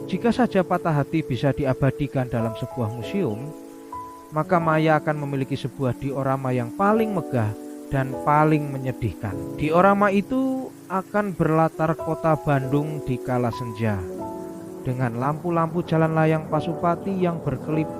Jika saja Patah Hati bisa diabadikan dalam sebuah museum, maka Maya akan memiliki sebuah diorama yang paling megah dan paling menyedihkan. Diorama itu akan berlatar kota Bandung di kala senja, dengan lampu-lampu jalan layang Pasupati yang berkelip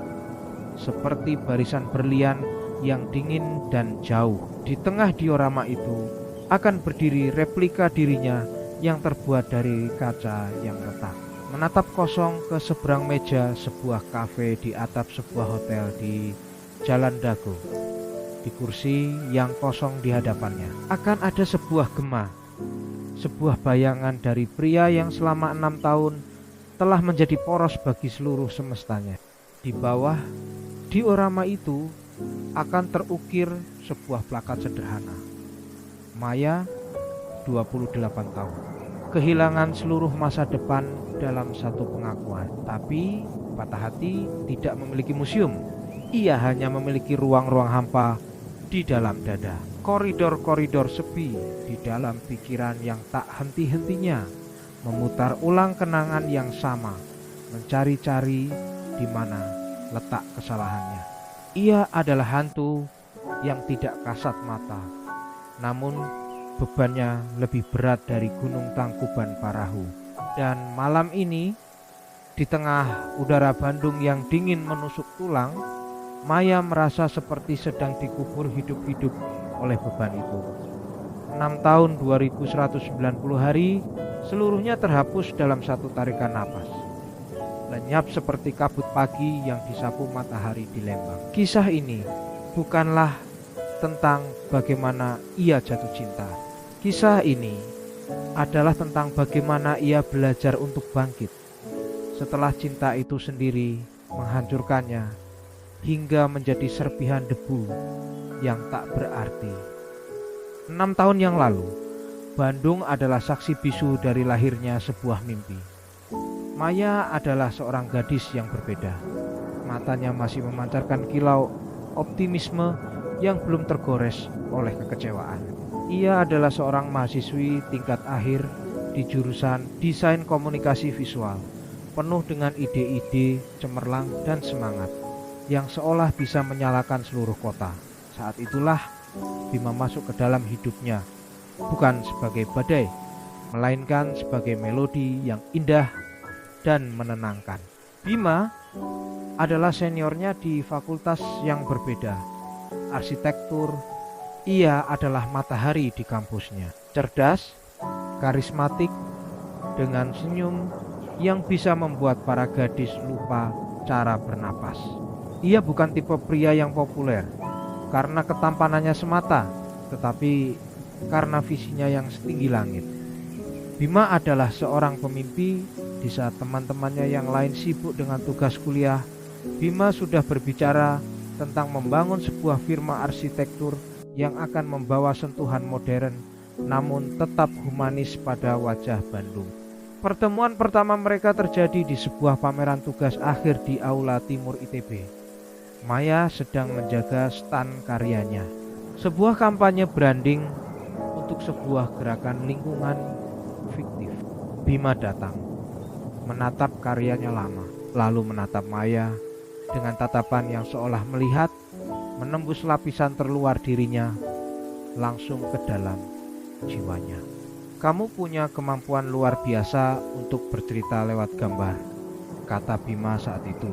seperti barisan berlian yang dingin dan jauh. Di tengah diorama itu akan berdiri replika dirinya yang terbuat dari kaca yang retak, menatap kosong ke seberang meja sebuah kafe di atap sebuah hotel di Jalan Dago. Di kursi yang kosong di hadapannya akan ada sebuah gema, sebuah bayangan dari pria yang selama 6 tahun telah menjadi poros bagi seluruh semestanya. Di bawah diorama itu akan terukir sebuah plakat sederhana. Maya 28 tahun. Kehilangan seluruh masa depan dalam satu pengakuan. Tapi Patah Hati tidak memiliki museum. Ia hanya memiliki ruang-ruang hampa di dalam dada. Koridor-koridor sepi di dalam pikiran yang tak henti-hentinya memutar ulang kenangan yang sama, mencari-cari di mana letak kesalahannya. Ia adalah hantu yang tidak kasat mata, namun bebannya lebih berat dari Gunung Tangkuban Parahu. Dan malam ini, di tengah udara Bandung yang dingin menusuk tulang, Maya merasa seperti sedang dikubur hidup-hidup oleh beban itu. 6 tahun 2190 hari, seluruhnya terhapus dalam satu tarikan napas. Lenyap seperti kabut pagi yang disapu matahari di Lembang. Kisah ini bukanlah tentang bagaimana ia jatuh cinta. Kisah ini adalah tentang bagaimana ia belajar untuk bangkit setelah cinta itu sendiri menghancurkannya hingga menjadi serpihan debu yang tak berarti. 6 tahun yang lalu, Bandung adalah saksi bisu dari lahirnya sebuah mimpi. Maya adalah seorang gadis yang berbeda. Matanya masih memancarkan kilau optimisme yang belum tergores oleh kekecewaan. Ia adalah seorang mahasiswi tingkat akhir di jurusan Desain Komunikasi Visual, penuh dengan ide-ide cemerlang dan semangat yang seolah bisa menyalakan seluruh kota. Saat itulah Bima masuk ke dalam hidupnya, bukan sebagai badai, melainkan sebagai melodi yang indah dan menenangkan. Bima adalah seniornya di fakultas yang berbeda, arsitektur. Ia adalah matahari di kampusnya, cerdas, karismatik, dengan senyum yang bisa membuat para gadis lupa cara bernapas. Ia bukan tipe pria yang populer karena ketampanannya semata, tetapi karena visinya yang setinggi langit. Bima adalah seorang pemimpi. Di saat teman-temannya yang lain sibuk dengan tugas kuliah, Bima sudah berbicara tentang membangun sebuah firma arsitektur yang akan membawa sentuhan modern namun tetap humanis pada wajah Bandung. Pertemuan pertama mereka terjadi di sebuah pameran tugas akhir di Aula Timur ITB. Maya sedang menjaga stand karyanya, sebuah kampanye branding untuk sebuah gerakan lingkungan fiktif. Bima datang, menatap karyanya lama, lalu menatap Maya dengan tatapan yang seolah melihat, menembus lapisan terluar dirinya, langsung ke dalam jiwanya. Kamu punya kemampuan luar biasa untuk bercerita lewat gambar, kata Bima saat itu.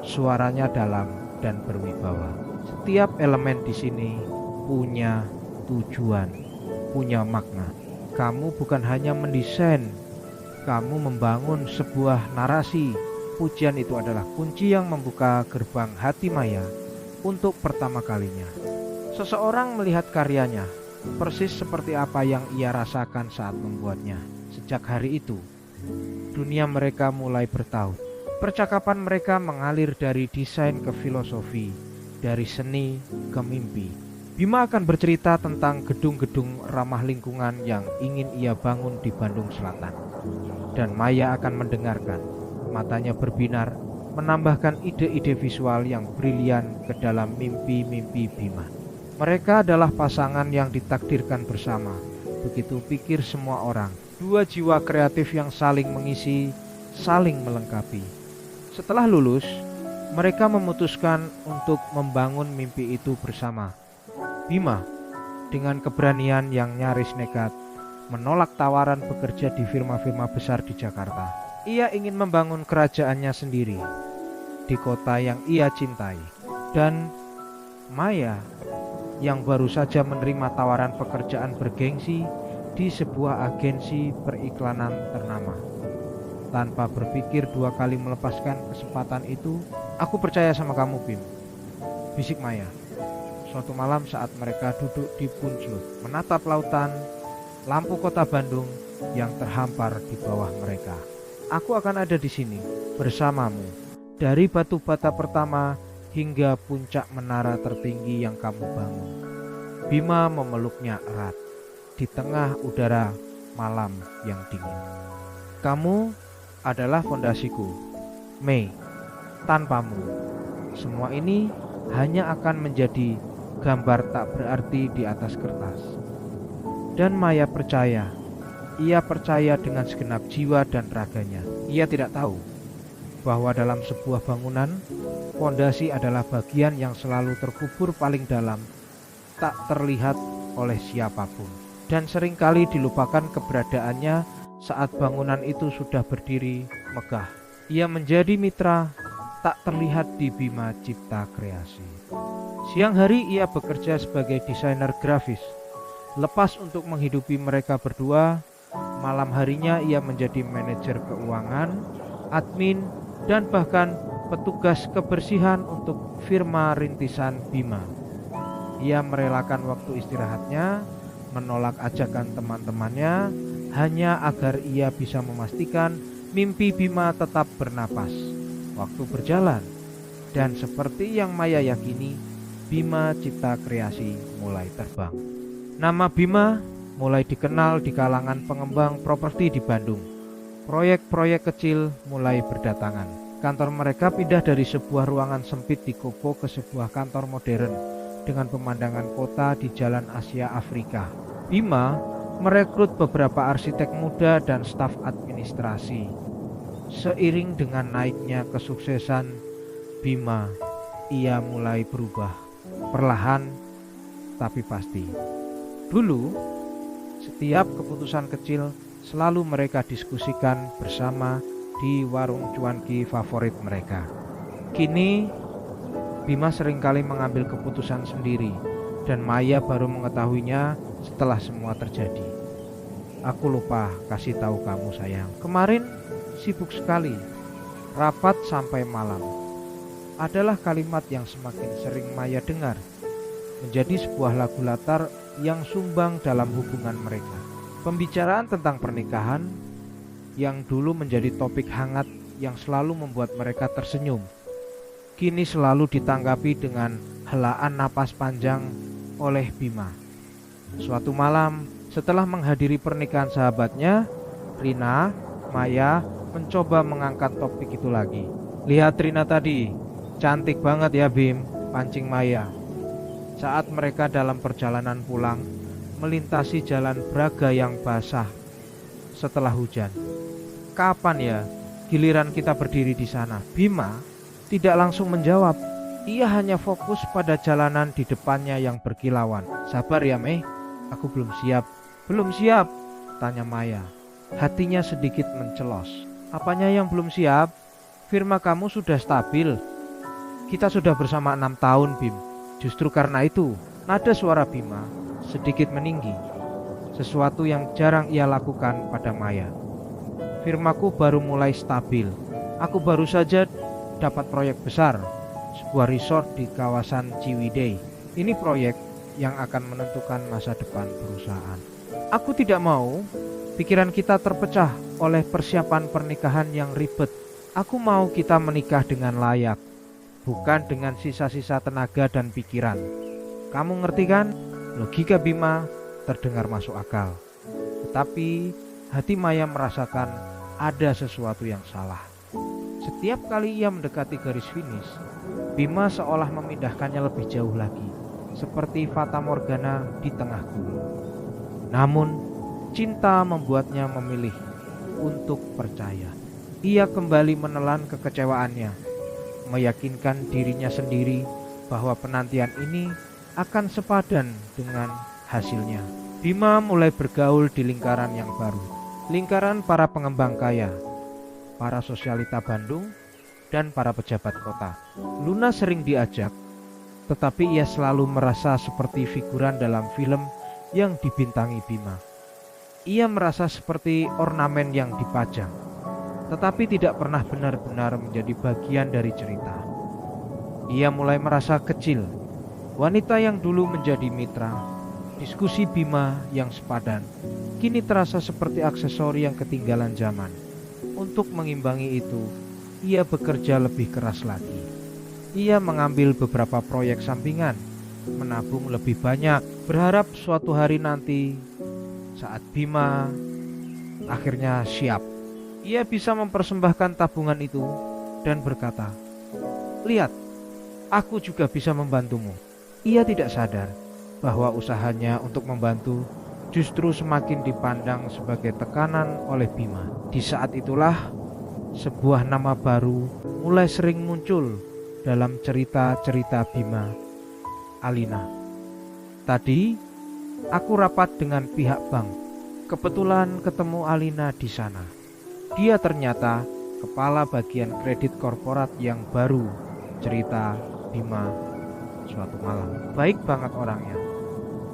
Suaranya dalam dan berwibawa. Setiap elemen di sini punya tujuan, punya makna. Kamu bukan hanya mendesain, kamu membangun sebuah narasi. Pujian itu adalah kunci yang membuka gerbang hati Maya untuk pertama kalinya. Seseorang melihat karyanya, persis seperti apa yang ia rasakan saat membuatnya. Sejak hari itu, dunia mereka mulai bertaut. Percakapan mereka mengalir dari desain ke filosofi, dari seni ke mimpi. Bima akan bercerita tentang gedung-gedung ramah lingkungan yang ingin ia bangun di Bandung Selatan. Dan Maya akan mendengarkan, matanya berbinar, menambahkan ide-ide visual yang brilian ke dalam mimpi-mimpi Bima. Mereka adalah pasangan yang ditakdirkan bersama, begitu pikir semua orang. Dua jiwa kreatif yang saling mengisi, saling melengkapi. Setelah lulus, mereka memutuskan untuk membangun mimpi itu bersama. Bima, dengan keberanian yang nyaris nekat, menolak tawaran bekerja di firma-firma besar di Jakarta. Ia ingin membangun kerajaannya sendiri di kota yang ia cintai. Dan Maya, yang baru saja menerima tawaran pekerjaan bergengsi di sebuah agensi periklanan ternama. Tanpa berpikir dua kali melepaskan kesempatan itu, "Aku percaya sama kamu, Bim," bisik Maya. Suatu malam saat mereka duduk di Punjlut, menatap lautan, lampu kota Bandung yang terhampar di bawah mereka. "Aku akan ada di sini bersamamu, dari batu bata pertama hingga puncak menara tertinggi yang kamu bangun." Bima memeluknya erat di tengah udara malam yang dingin. "Kamu adalah fondasiku, Mei. Tanpamu, semua ini hanya akan menjadi gambar tak berarti di atas kertas." Dan Maya percaya. Ia percaya dengan segenap jiwa dan raganya. Ia tidak tahu bahwa dalam sebuah bangunan, fondasi adalah bagian yang selalu terkubur paling dalam, tak terlihat oleh siapapun, dan seringkali dilupakan keberadaannya saat bangunan itu sudah berdiri megah. Ia menjadi mitra tak terlihat di Bima Cipta Kreasi. Siang hari ia bekerja sebagai desainer grafis. Lepas untuk menghidupi mereka berdua, malam harinya ia menjadi manajer keuangan, admin, dan bahkan petugas kebersihan untuk firma rintisan Bima. Ia merelakan waktu istirahatnya, menolak ajakan teman-temannya, hanya agar ia bisa memastikan mimpi Bima tetap bernapas. Waktu berjalan, dan seperti yang Maya yakini, Bima Cipta Kreasi mulai terbang. Nama Bima mulai dikenal di kalangan pengembang properti di Bandung. Proyek-proyek kecil mulai berdatangan. Kantor mereka pindah dari sebuah ruangan sempit di Kopo ke sebuah kantor modern dengan pemandangan kota di Jalan Asia Afrika. Bima merekrut beberapa arsitek muda dan staf administrasi. Seiring dengan naiknya kesuksesan Bima, ia mulai berubah, perlahan tapi pasti. Dulu, setiap keputusan kecil selalu mereka diskusikan bersama di warung cuanki favorit mereka. Kini, Bima seringkali mengambil keputusan sendiri, dan Maya baru mengetahuinya setelah semua terjadi. "Aku lupa kasih tahu kamu, sayang. Kemarin sibuk sekali, rapat sampai malam," adalah kalimat yang semakin sering Maya dengar, menjadi sebuah lagu latar yang sumbang dalam hubungan mereka. Pembicaraan tentang pernikahan yang dulu menjadi topik hangat yang selalu membuat mereka tersenyum, kini selalu ditanggapi dengan helaan napas panjang oleh Bima. Suatu malam, setelah menghadiri pernikahan sahabatnya, Rina, Maya mencoba mengangkat topik itu lagi. "Lihat Rina tadi, cantik banget ya Bim," pancing Maya. Saat mereka dalam perjalanan pulang, melintasi jalan Braga yang basah setelah hujan. "Kapan ya giliran kita berdiri di sana?" Bima tidak langsung menjawab. Ia hanya fokus pada jalanan di depannya yang berkilauan. "Sabar ya Mei, aku belum siap." "Belum siap?" tanya Maya. Hatinya sedikit mencelos. "Apanya yang belum siap? Firma kamu sudah stabil. Kita sudah bersama 6 tahun, Bim." Justru karena itu, nada suara Bima sedikit meninggi, sesuatu yang jarang ia lakukan pada Maya. "Firmaku baru mulai stabil. Aku baru saja dapat proyek besar, sebuah resort di kawasan Ciwidey. Ini proyek yang akan menentukan masa depan perusahaan. Aku tidak mau pikiran kita terpecah oleh persiapan pernikahan yang ribet. Aku mau kita menikah dengan layak, bukan dengan sisa-sisa tenaga dan pikiran. Kamu ngerti kan?" Logika Bima terdengar masuk akal, tetapi hati Maya merasakan ada sesuatu yang salah. Setiap kali ia mendekati garis finish, Bima seolah memindahkannya lebih jauh lagi, seperti fata morgana di tengah gunung. Namun, cinta membuatnya memilih untuk percaya. Ia kembali menelan kekecewaannya, meyakinkan dirinya sendiri bahwa penantian ini akan sepadan dengan hasilnya. Bima mulai bergaul di lingkaran yang baru, lingkaran para pengembang kaya, para sosialita Bandung, dan para pejabat kota. Luna sering diajak, tetapi ia selalu merasa seperti figuran dalam film yang dibintangi Bima. Ia merasa seperti ornamen yang dipajang, tetapi tidak pernah benar-benar menjadi bagian dari cerita. Ia mulai merasa kecil, wanita yang dulu menjadi mitra. Diskusi Bima yang sepadan kini terasa seperti aksesori yang ketinggalan zaman. Untuk mengimbangi itu, ia bekerja lebih keras lagi. Ia mengambil beberapa proyek sampingan, menabung lebih banyak, berharap suatu hari nanti saat Bima akhirnya siap, ia bisa mempersembahkan tabungan itu dan berkata, "Lihat, aku juga bisa membantumu." Ia tidak sadar bahwa usahanya untuk membantu justru semakin dipandang sebagai tekanan oleh Bima. Di saat itulah sebuah nama baru mulai sering muncul dalam cerita-cerita Bima, Alina. Tadi aku rapat dengan pihak bank. Kebetulan ketemu Alina di sana. Dia ternyata kepala bagian kredit korporat yang baru, cerita Bima suatu malam. Baik banget orangnya.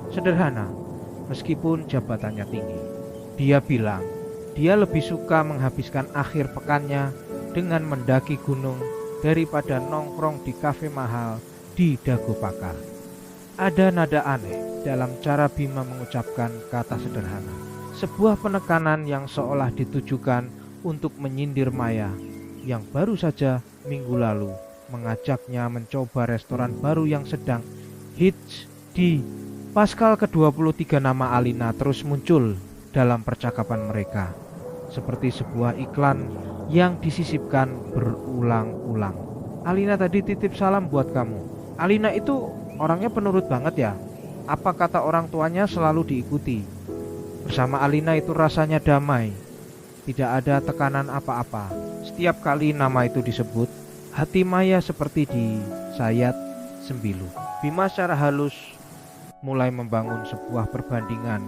Sederhana, meskipun jabatannya tinggi. Dia bilang, dia lebih suka menghabiskan akhir pekannya dengan mendaki gunung daripada nongkrong di kafe mahal di Dago Pakar. Ada nada aneh dalam cara Bima mengucapkan kata sederhana. Sebuah penekanan yang seolah ditujukan untuk menyindir Maya yang baru saja minggu lalu mengajaknya mencoba restoran baru yang sedang hits di Pascal ke-23. Nama Alina terus muncul dalam percakapan mereka, seperti sebuah iklan yang disisipkan berulang-ulang. "Alina tadi titip salam buat kamu. Alina itu orangnya penurut banget ya. Apa kata orang tuanya selalu diikuti. Bersama Alina itu rasanya damai. Tidak ada tekanan apa-apa. Setiap kali nama itu disebut, hati Maya seperti disayat sembilu." Bima secara halus mulai membangun sebuah perbandingan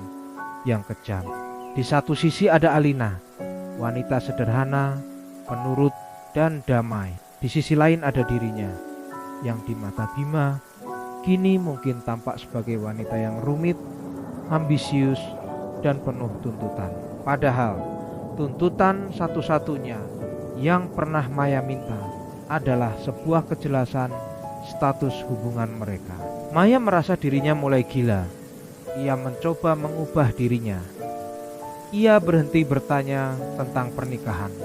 yang kejam. Di satu sisi ada Alina, wanita sederhana, penurut, dan damai. Di sisi lain ada dirinya, yang di mata Bima kini mungkin tampak sebagai wanita yang rumit, ambisius, dan penuh tuntutan. Padahal tuntutan satu-satunya yang pernah Maya minta adalah sebuah kejelasan status hubungan mereka. Maya merasa dirinya mulai gila. Ia mencoba mengubah dirinya. Ia berhenti bertanya tentang pernikahan.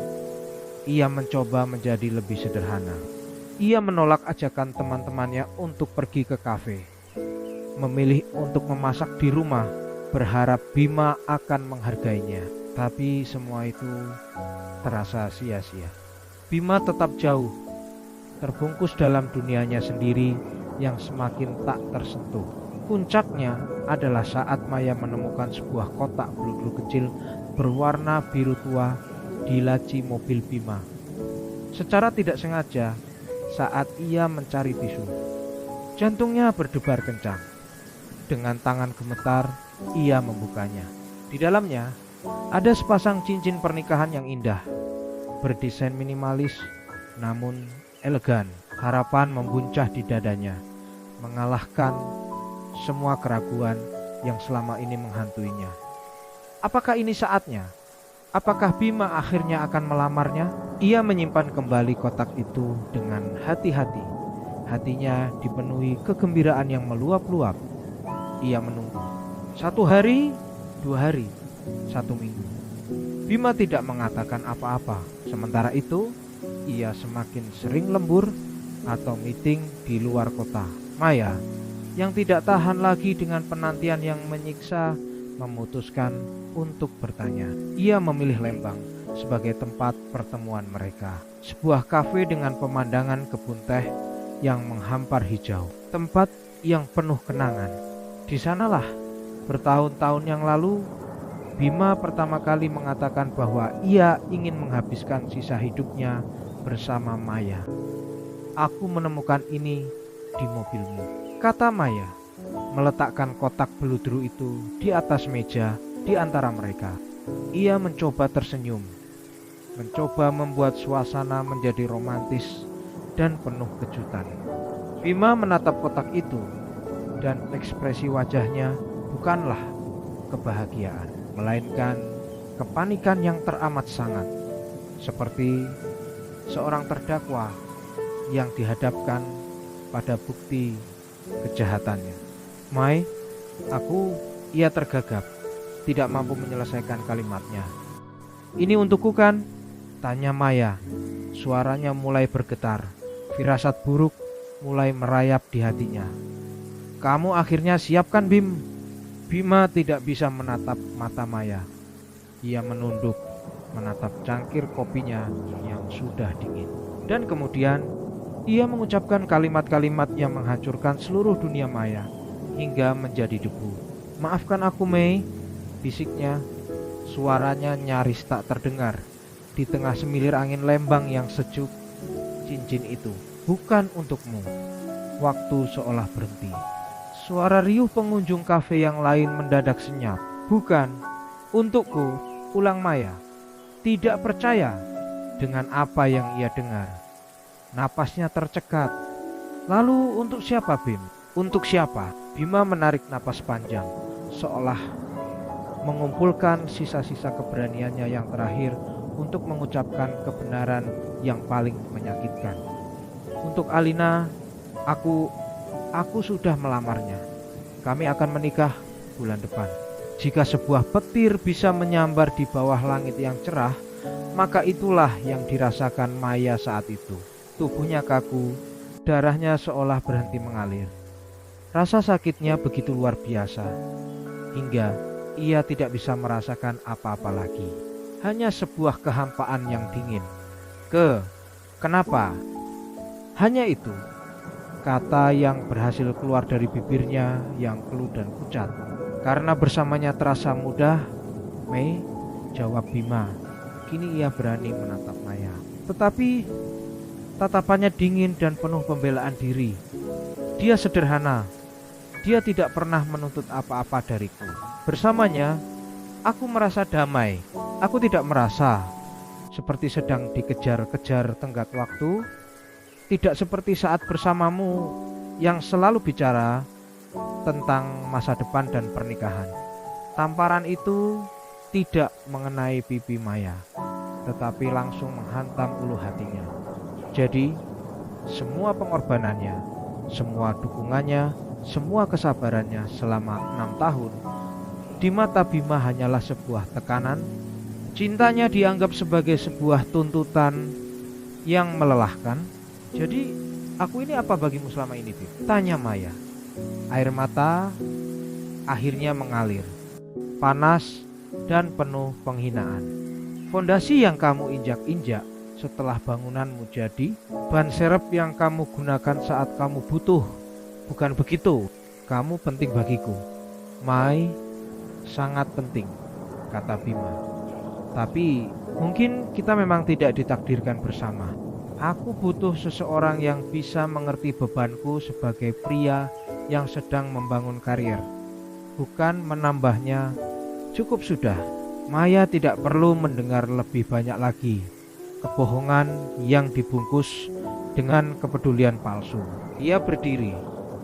Ia mencoba menjadi lebih sederhana. Ia menolak ajakan teman-temannya untuk pergi ke kafe. Memilih untuk memasak di rumah, berharap Bima akan menghargainya. Tapi semua itu terasa sia-sia. Bima tetap jauh, terbungkus dalam dunianya sendiri yang semakin tak tersentuh. Puncaknya adalah saat Maya menemukan sebuah kotak blue kecil berwarna biru tua di laci mobil Bima. Secara tidak sengaja, saat ia mencari tisu, jantungnya berdebar kencang. Dengan tangan gemetar, ia membukanya. Di dalamnya ada sepasang cincin pernikahan yang indah, berdesain minimalis namun elegan. Harapan membuncah di dadanya, mengalahkan semua keraguan yang selama ini menghantuinya. Apakah ini saatnya? Apakah Bima akhirnya akan melamarnya? Ia menyimpan kembali kotak itu dengan hati-hati. Hatinya dipenuhi kegembiraan yang meluap-luap. Ia menunggu. 1 hari, 2 hari, 1 minggu. Bima tidak mengatakan apa-apa. Sementara itu, ia semakin sering lembur atau meeting di luar kota. Maya, yang tidak tahan lagi dengan penantian yang menyiksa, memutuskan untuk bertanya. Ia memilih Lembang sebagai tempat pertemuan mereka. Sebuah kafe dengan pemandangan kebun teh yang menghampar hijau. Tempat yang penuh kenangan. Di sanalah bertahun-tahun yang lalu Bima pertama kali mengatakan bahwa ia ingin menghabiskan sisa hidupnya bersama Maya. Aku menemukan ini di mobilmu, kata Maya, meletakkan kotak beludru itu di atas meja di antara mereka. Ia mencoba tersenyum, mencoba membuat suasana menjadi romantis dan penuh kejutan. Bima menatap kotak itu, dan ekspresi wajahnya bukanlah kebahagiaan, melainkan kepanikan yang teramat sangat, seperti seorang terdakwa yang dihadapkan pada bukti kejahatannya. Mai, ia tergagap, tidak mampu menyelesaikan kalimatnya. Ini untukku kan? Tanya Maya. Suaranya mulai bergetar. Firasat buruk mulai merayap di hatinya. Kamu akhirnya siap kan, Bim? Bima tidak bisa menatap mata Maya. Ia menunduk, menatap cangkir kopinya yang sudah dingin. Dan kemudian ia mengucapkan kalimat-kalimat yang menghancurkan seluruh dunia Maya hingga menjadi debu. Maafkan aku, Mei, bisiknya. Suaranya nyaris tak terdengar di tengah semilir angin Lembang yang sejuk. Cincin itu bukan untukmu. Waktu seolah berhenti. Suara riuh pengunjung kafe yang lain mendadak senyap. Bukan untukku, ulang Maya. Tidak percaya dengan apa yang ia dengar. Napasnya tercekat. Lalu untuk siapa, Bim? Untuk siapa? Bima menarik napas panjang, seolah mengumpulkan sisa-sisa keberaniannya yang terakhir untuk mengucapkan kebenaran yang paling menyakitkan. Untuk Alina, aku sudah melamarnya. Kami akan menikah bulan depan. Jika sebuah petir bisa menyambar di bawah langit yang cerah, maka itulah yang dirasakan Maya saat itu. Tubuhnya kaku, darahnya seolah berhenti mengalir. Rasa sakitnya begitu luar biasa, hingga ia tidak bisa merasakan apa-apa lagi. Hanya sebuah kehampaan yang dingin. Kenapa? Hanya itu, kata yang berhasil keluar dari bibirnya yang keluh dan pucat. Karena bersamanya terasa mudah, Mei, jawab Bima. Kini ia berani menatap Maya. Tetapi tatapannya dingin dan penuh pembelaan diri. Dia sederhana. Dia tidak pernah menuntut apa-apa dariku. Bersamanya, aku merasa damai. Aku tidak merasa seperti sedang dikejar-kejar tenggat waktu. Tidak seperti saat bersamamu yang selalu bicara tentang masa depan dan pernikahan. Tamparan itu tidak mengenai pipi Maya, tetapi langsung menghantam ulu hatinya. Jadi, semua pengorbanannya, semua dukungannya, semua kesabarannya selama 6 tahun di mata Bima hanyalah sebuah tekanan. Cintanya dianggap sebagai sebuah tuntutan yang melelahkan. Jadi, aku ini apa bagimu selama ini, Bim? Tanya Maya. Air mata akhirnya mengalir, panas dan penuh penghinaan. Fondasi yang kamu injak-injak setelah bangunanmu jadi, ban serep yang kamu gunakan saat kamu butuh. Bukan begitu, kamu penting bagiku. Mai, sangat penting, kata Bima. Tapi mungkin kita memang tidak ditakdirkan bersama. Aku butuh seseorang yang bisa mengerti bebanku sebagai pria yang sedang membangun karier, bukan menambahnya. Cukup sudah. Maya tidak perlu mendengar lebih banyak lagi kebohongan yang dibungkus dengan kepedulian palsu. Ia berdiri,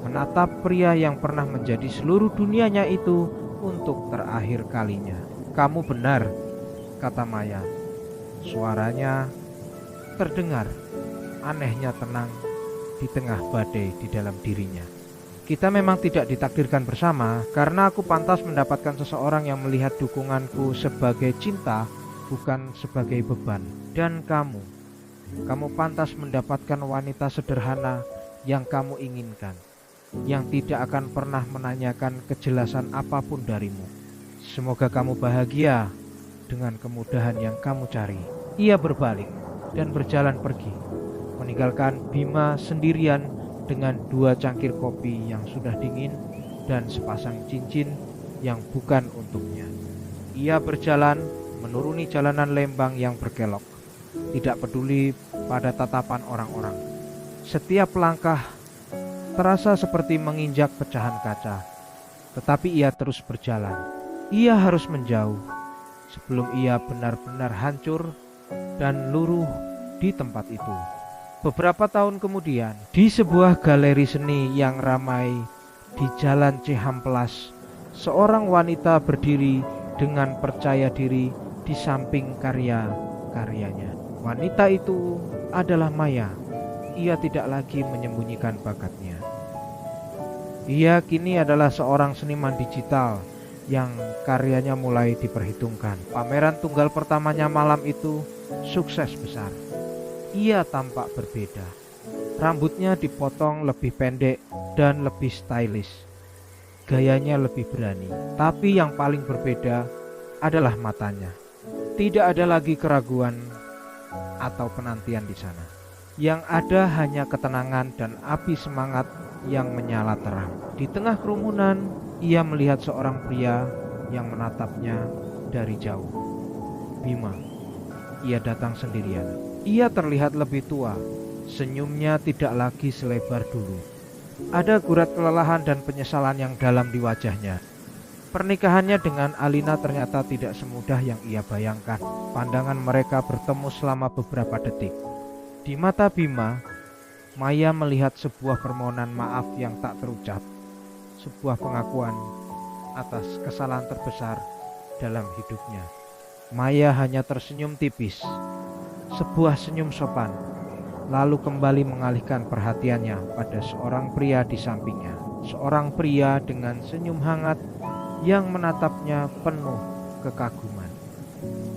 menatap pria yang pernah menjadi seluruh dunianya itu untuk terakhir kalinya. Kamu benar, kata Maya. Suaranya terdengar anehnya tenang di tengah badai di dalam dirinya. Kita memang tidak ditakdirkan bersama, karena aku pantas mendapatkan seseorang yang melihat dukunganku sebagai cinta, bukan sebagai beban. Dan kamu pantas mendapatkan wanita sederhana yang kamu inginkan, yang tidak akan pernah menanyakan kejelasan apapun darimu. Semoga kamu bahagia dengan kemudahan yang kamu cari. Ia berbalik dan berjalan pergi, meninggalkan Bima sendirian dengan 2 cangkir kopi yang sudah dingin dan sepasang cincin yang bukan untuknya. Ia berjalan menuruni jalanan Lembang yang berkelok. tidak peduli pada tatapan orang-orang. Setiap langkah terasa seperti menginjak pecahan kaca, tetapi ia terus berjalan. Ia harus menjauh sebelum ia benar-benar hancur dan luruh di tempat itu. Beberapa tahun kemudian, di sebuah galeri seni yang ramai di Jalan Cihampelas, seorang wanita berdiri dengan percaya diri di samping karya-karyanya. Wanita itu adalah Maya. Ia tidak lagi menyembunyikan bakatnya. Ia kini adalah seorang seniman digital yang karyanya mulai diperhitungkan. Pameran tunggal pertamanya malam itu sukses besar. Ia tampak berbeda. Rambutnya dipotong lebih pendek dan lebih stylish. Gayanya lebih berani. Tapi yang paling berbeda adalah matanya. Tidak ada lagi keraguan atau penantian di sana. Yang ada hanya ketenangan dan api semangat yang menyala terang. Di tengah kerumunan, ia melihat seorang pria yang menatapnya dari jauh. Bima. Ia datang sendirian. Ia terlihat lebih tua. Senyumnya tidak lagi selebar dulu. Ada gurat kelelahan dan penyesalan yang dalam di wajahnya. Pernikahannya dengan Alina ternyata tidak semudah yang ia bayangkan. Pandangan mereka bertemu selama beberapa detik. Di mata Bima, Maya melihat sebuah permohonan maaf yang tak terucap. Sebuah pengakuan atas kesalahan terbesar dalam hidupnya. Maya hanya tersenyum tipis. Sebuah senyum sopan. Lalu kembali mengalihkan perhatiannya pada seorang pria di sampingnya. Seorang pria dengan senyum hangat yang menatapnya penuh kekaguman.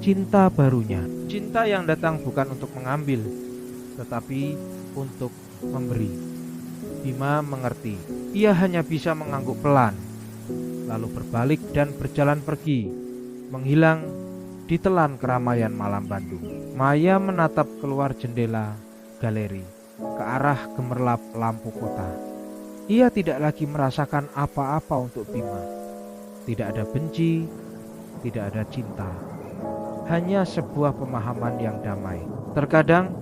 Cinta barunya. Cinta yang datang bukan untuk mengambil, tetapi untuk memberi. Bima mengerti. Ia hanya bisa mengangguk pelan, lalu berbalik dan berjalan pergi, menghilang di telan keramaian malam Bandung. Maya menatap keluar jendela galeri ke arah gemerlap lampu kota. Ia tidak lagi merasakan apa-apa untuk Bima. Tidak ada benci, tidak ada cinta. Hanya sebuah pemahaman yang damai. Terkadang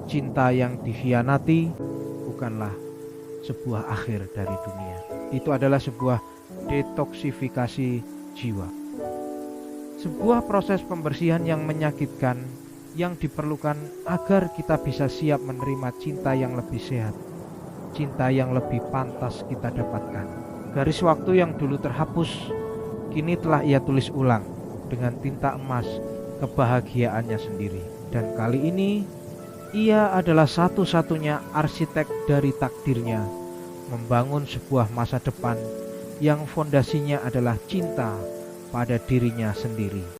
cinta yang dikhianati bukanlah sebuah akhir dari dunia. Itu adalah sebuah detoksifikasi jiwa. Sebuah proses pembersihan yang menyakitkan yang diperlukan agar kita bisa siap menerima cinta yang lebih sehat, cinta yang lebih pantas kita dapatkan. Garis waktu yang dulu terhapus, kini telah ia tulis ulang dengan tinta emas kebahagiaannya sendiri. Dan kali ini, ia adalah satu-satunya arsitek dari takdirnya, membangun sebuah masa depan yang fondasinya adalah cinta pada dirinya sendiri.